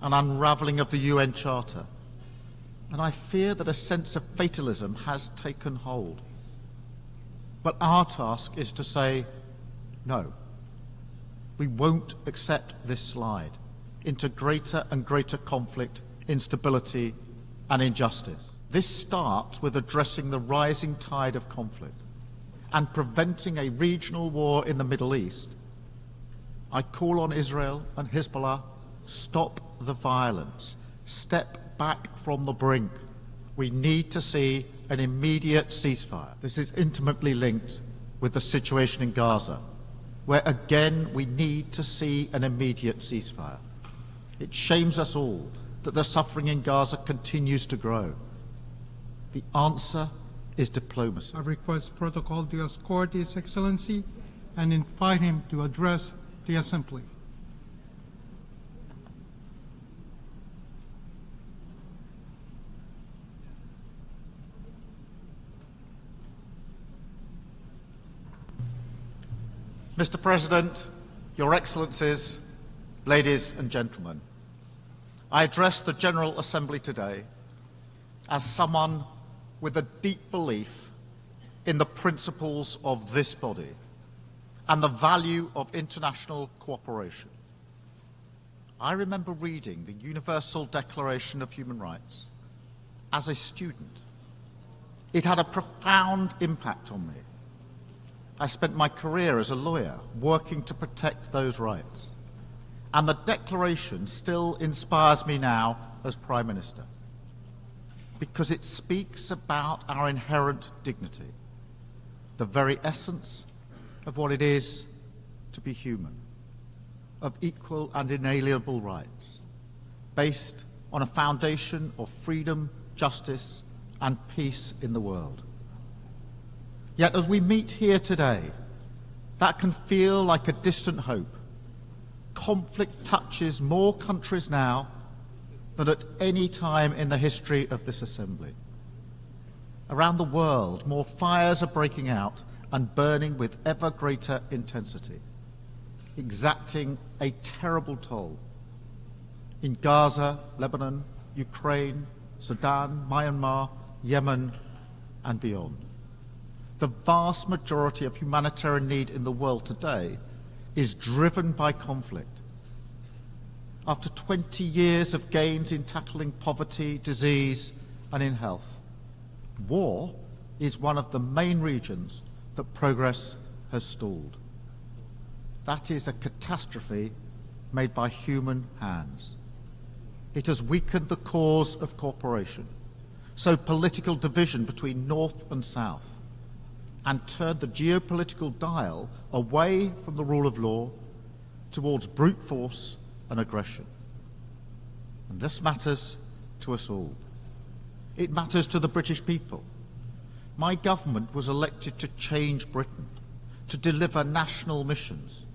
an unravelling of the UN Charter. And I fear that a sense of fatalism has taken hold. But our task is to say, no, we won't accept this slide into greater and greater conflict, instability and injustice. This starts with addressing the rising tide of conflict and preventing a regional war in the Middle East. I call on Israel and Hezbollah, stop the violence, step back from the brink. We need to see an immediate ceasefire. This is intimately linked with the situation in Gaza, where again we need to see an immediate ceasefire. It shames us all that the suffering in Gaza continues to grow. The answer is diplomacy. I request protocol to escort His Excellency and invite him to address the Assembly. Mr. President, Your Excellencies, ladies and gentlemen, I address the General Assembly today as someone with a deep belief in the principles of this body and the value of international cooperation. I remember reading the Universal Declaration of Human Rights as a student. It had a profound impact on me. I spent my career as a lawyer working to protect those rights. And the Declaration still inspires me now as Prime Minister, because it speaks about our inherent dignity, the very essence of what it is to be human, of equal and inalienable rights, based on a foundation of freedom, justice, and peace in the world. Yet as we meet here today, that can feel like a distant hope. Conflict touches more countries now than at any time in the history of this Assembly. Around the world, more fires are breaking out and burning with ever greater intensity, exacting a terrible toll. In Gaza, Lebanon, Ukraine, Sudan, Myanmar, Yemen, and beyond. The vast majority of humanitarian need in the world today is driven by conflict. After 20 years of gains in tackling poverty, disease, and in health, war is one of the main regions that progress has stalled. That is a catastrophe made by human hands. It has weakened the cause of cooperation, sowed political division between North and South, and turned the geopolitical dial away from the rule of law towards brute force and aggression. And this matters to us all. It matters to the British people. My government was elected to change Britain, to deliver national missions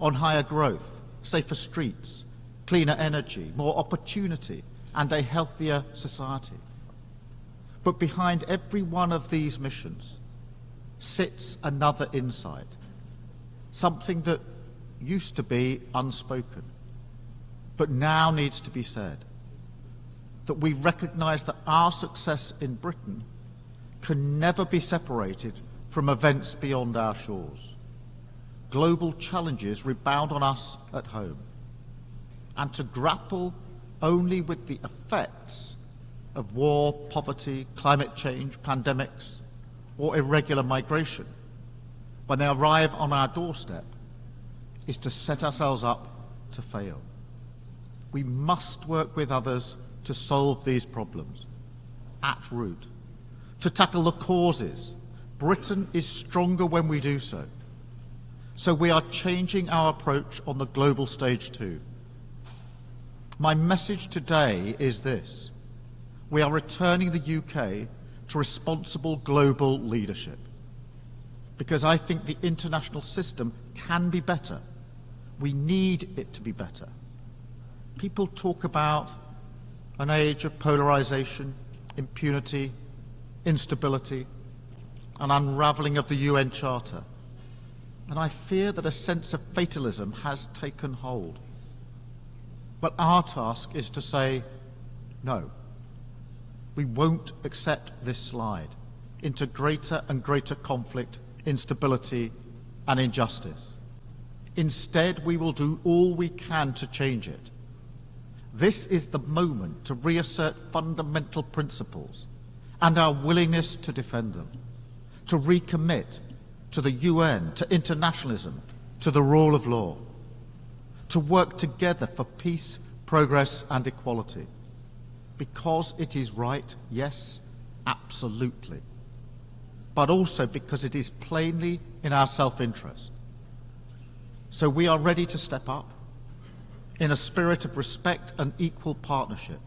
on higher growth, safer streets, cleaner energy, more opportunity, and a healthier society. But behind every one of these missions sits another insight, something that used to be unspoken, but now needs to be said, that we recognise that our success in Britain can never be separated from events beyond our shores. Global challenges rebound on us at home, and to grapple only with the effects of war, poverty, climate change, pandemics, or irregular migration when they arrive on our doorstep is to set ourselves up to fail. We must work with others to solve these problems at root, to tackle the causes. Britain is stronger when we do so. So we are changing our approach on the global stage too. My message today is this: we are returning the UK to responsible global leadership, because I think the international system can be better. We need it to be better. People talk about an age of polarisation, impunity, instability, an unravelling of the UN Charter. And I fear that a sense of fatalism has taken hold. But our task is to say, no, we won't accept this slide into greater and greater conflict, instability and injustice. Instead, we will do all we can to change it. This is the moment to reassert fundamental principles and our willingness to defend them, to recommit to the UN, to internationalism, to the rule of law, to work together for peace, progress and equality. Because it is right, yes, absolutely. But also because it is plainly in our self-interest. So we are ready to step up in a spirit of respect and equal partnership.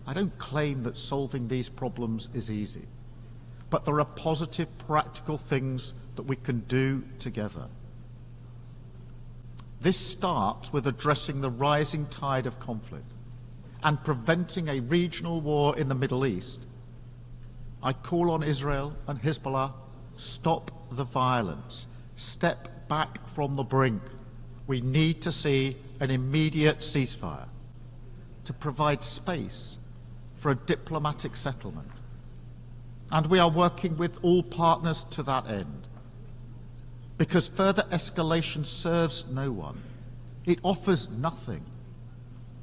I don't claim that solving these problems is easy, but there are positive, practical things that we can do together. This starts with addressing the rising tide of conflict and preventing a regional war in the Middle East. I call on Israel and Hezbollah, stop the violence, step back from the brink. We need to see an immediate ceasefire to provide space for a diplomatic settlement. And we are working with all partners to that end. Because further escalation serves no one. It offers nothing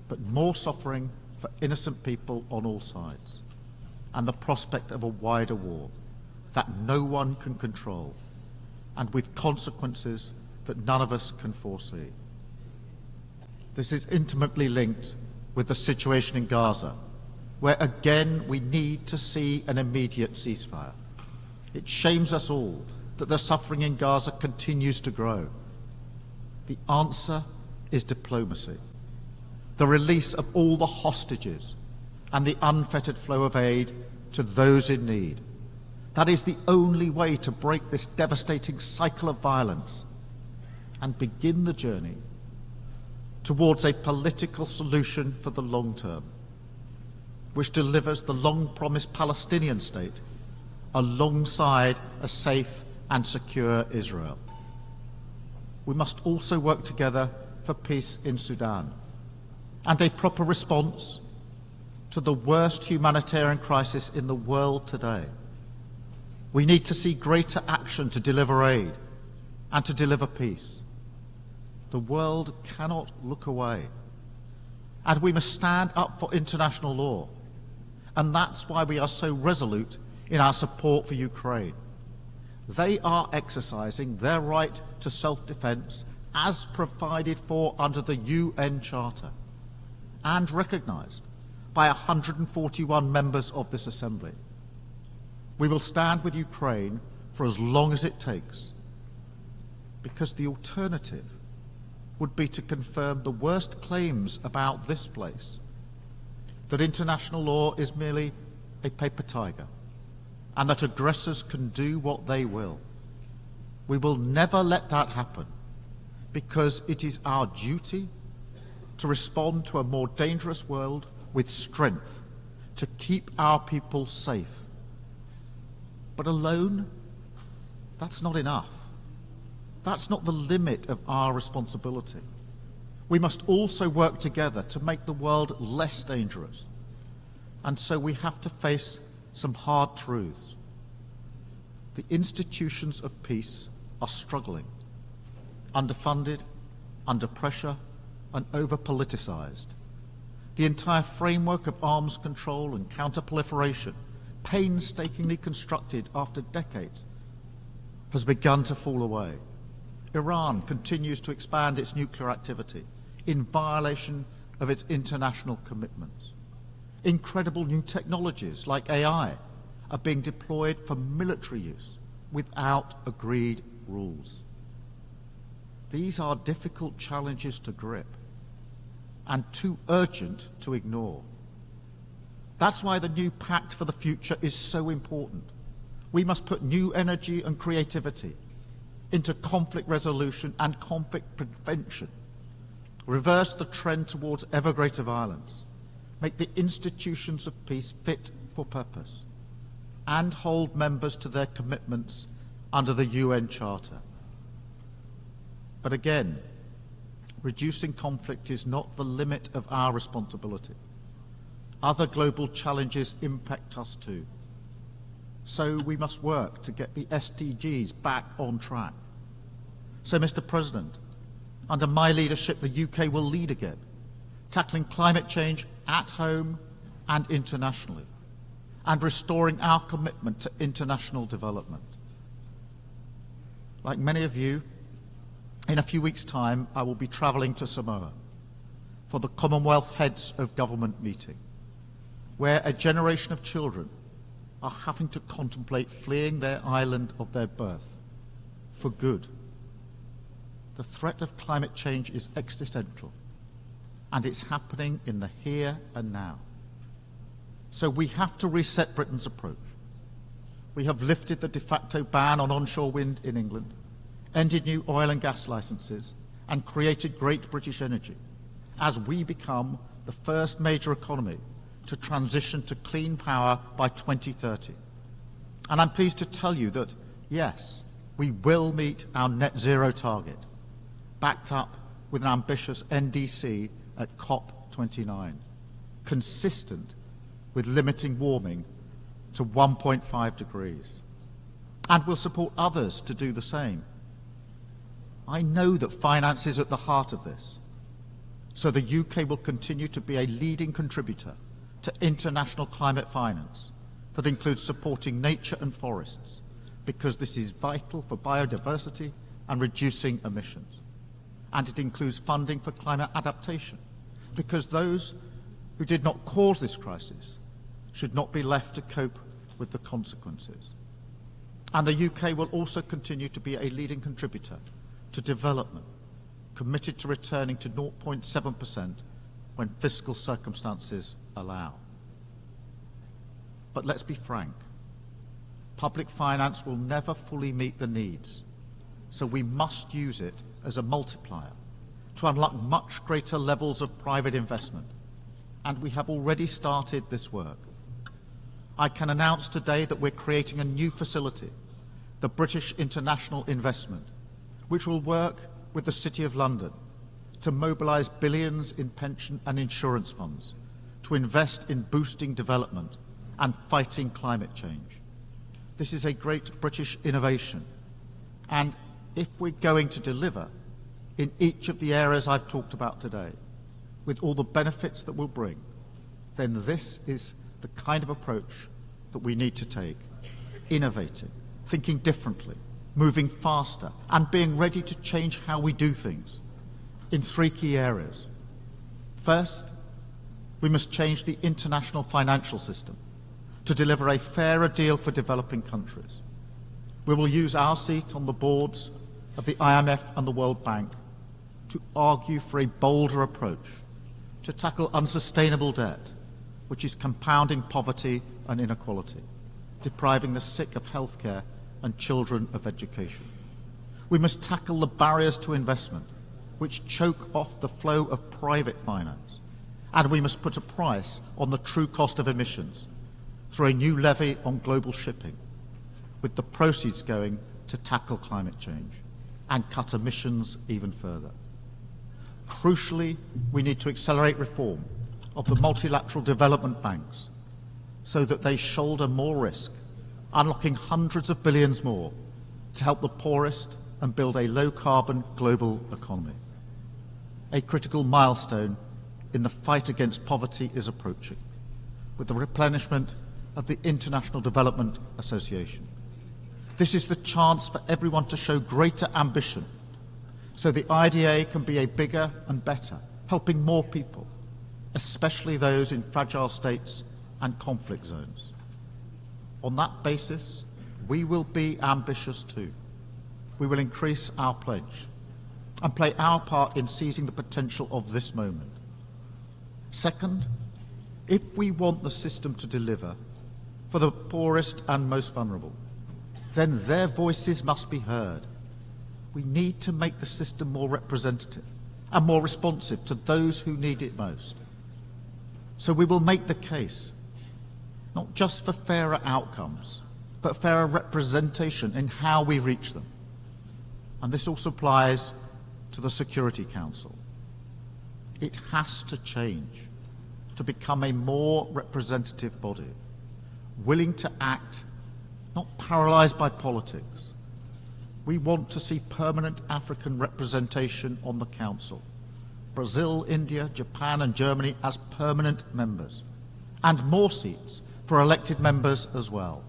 but more suffering for innocent people on all sides and the prospect of a wider war that no one can control and with consequences that none of us can foresee. This is intimately linked with the situation in Gaza, where again we need to see an immediate ceasefire. It shames us all that the suffering in Gaza continues to grow. The answer is diplomacy, the release of all the hostages and the unfettered flow of aid to those in need. That is the only way to break this devastating cycle of violence and begin the journey towards a political solution for the long term, which delivers the long-promised Palestinian state alongside a safe and secure Israel. We must also work together for peace in Sudan and a proper response to the worst humanitarian crisis in the world today. We need to see greater action to deliver aid and to deliver peace. The world cannot look away, and we must stand up for international law. And that's why we are so resolute in our support for Ukraine. They are exercising their right to self-defense as provided for under the UN Charter and recognised by 141 members of this Assembly. We will stand with Ukraine for as long as it takes, because the alternative would be to confirm the worst claims about this place, that international law is merely a paper tiger and that aggressors can do what they will. We will never let that happen, because it is our duty to respond to a more dangerous world with strength, to keep our people safe. But alone, that's not enough. That's not the limit of our responsibility. We must also work together to make the world less dangerous. And so we have to face some hard truths. The institutions of peace are struggling, underfunded, under pressure, and over-politicised. The entire framework of arms control and counter-proliferation, painstakingly constructed after decades, has begun to fall away. Iran continues to expand its nuclear activity in violation of its international commitments. Incredible new technologies like AI are being deployed for military use without agreed rules. These are difficult challenges to grip and too urgent to ignore. That's why the new pact for the future is so important. We must put new energy and creativity into conflict resolution and conflict prevention, reverse the trend towards ever greater violence, make the institutions of peace fit for purpose, and hold members to their commitments under the UN Charter. But again, reducing conflict is not the limit of our responsibility. Other global challenges impact us too. So we must work to get the SDGs back on track. So, Mr. President, under my leadership, the UK will lead again, tackling climate change at home and internationally, and restoring our commitment to international development. Like many of you, in a few weeks' time, I will be travelling to Samoa for the Commonwealth Heads of Government meeting, where a generation of children are having to contemplate fleeing their island of their birth for good. The threat of climate change is existential, and it's happening in the here and now. So we have to reset Britain's approach. We have lifted the de facto ban on onshore wind in England, ended new oil and gas licenses, and created Great British Energy as we become the first major economy to transition to clean power by 2030. And I'm pleased to tell you that, yes, we will meet our net zero target, backed up with an ambitious NDC at COP29, consistent with limiting warming to 1.5 degrees. And we'll support others to do the same. I know that finance is at the heart of this, so the UK will continue to be a leading contributor to international climate finance that includes supporting nature and forests, because this is vital for biodiversity and reducing emissions. And it includes funding for climate adaptation, because those who did not cause this crisis should not be left to cope with the consequences. And the UK will also continue to be a leading contributor to development, committed to returning to 0.7% when fiscal circumstances allow. But let's be frank, public finance will never fully meet the needs, so we must use it as a multiplier to unlock much greater levels of private investment, and we have already started this work. I can announce today that we're creating a new facility, the British International Investment, which will work with the City of London to mobilise billions in pension and insurance funds to invest in boosting development and fighting climate change. This is a great British innovation, and if we're going to deliver in each of the areas I've talked about today, with all the benefits that we'll bring, then this is the kind of approach that we need to take, innovating, thinking differently, moving faster, and being ready to change how we do things in three key areas. First, we must change the international financial system to deliver a fairer deal for developing countries. We will use our seat on the boards of the IMF and the World Bank to argue for a bolder approach to tackle unsustainable debt, which is compounding poverty and inequality, depriving the sick of healthcare and children of education. We must tackle the barriers to investment, which choke off the flow of private finance. And we must put a price on the true cost of emissions through a new levy on global shipping, with the proceeds going to tackle climate change and cut emissions even further. Crucially, we need to accelerate reform of the multilateral development banks so that they shoulder more risk, unlocking hundreds of billions more to help the poorest and build a low-carbon global economy. A critical milestone in the fight against poverty is approaching, with the replenishment of the International Development Association. This is the chance for everyone to show greater ambition, so the IDA can be a bigger and better, helping more people, especially those in fragile states and conflict zones. On that basis, we will be ambitious too. We will increase our pledge and play our part in seizing the potential of this moment. Second, if we want the system to deliver for the poorest and most vulnerable, then their voices must be heard. We need to make the system more representative and more responsive to those who need it most. So we will make the case, not just for fairer outcomes, but fairer representation in how we reach them. And this also applies to the Security Council, It has to change to become a more representative body, willing to act, not paralysed by politics. We want to see permanent African representation on the Council. Brazil, India, Japan and Germany as permanent members, and more seats for elected members as well.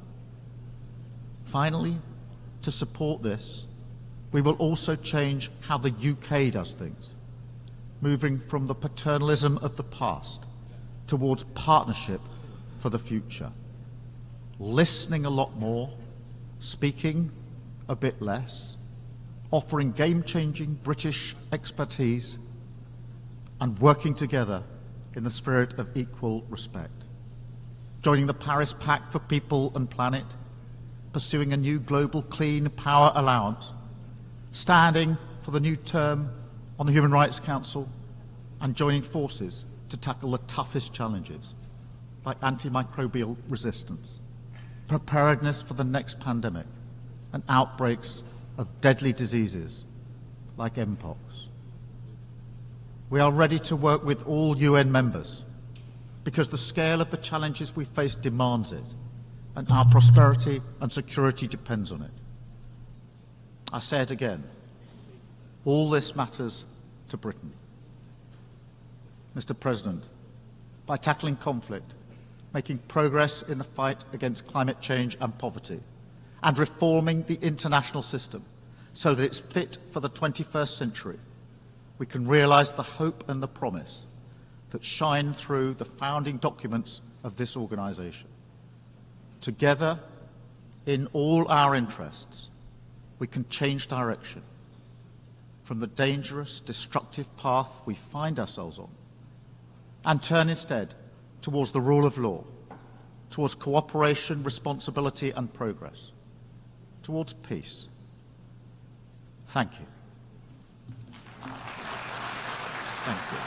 Finally, to support this, we will also change how the UK does things, moving from the paternalism of the past towards partnership for the future. Listening a lot more, speaking a bit less, offering game-changing British expertise, and working together in the spirit of equal respect. Joining the Paris Pact for People and Planet, pursuing a new global clean power allowance, standing for the new term on the Human Rights Council, and joining forces to tackle the toughest challenges, like antimicrobial resistance, preparedness for the next pandemic, and outbreaks of deadly diseases like Mpox. We are ready to work with all UN members because the scale of the challenges we face demands it, and our prosperity and security depends on it. I say it again, all this matters to Britain. Mr. President, by tackling conflict, making progress in the fight against climate change and poverty, and reforming the international system so that it's fit for the 21st century, we can realise the hope and the promise that shine through the founding documents of this organisation. Together, in all our interests, we can change direction from the dangerous, destructive path we find ourselves on and turn instead towards the rule of law, towards cooperation, responsibility and progress, towards peace. Thank you. Thank you.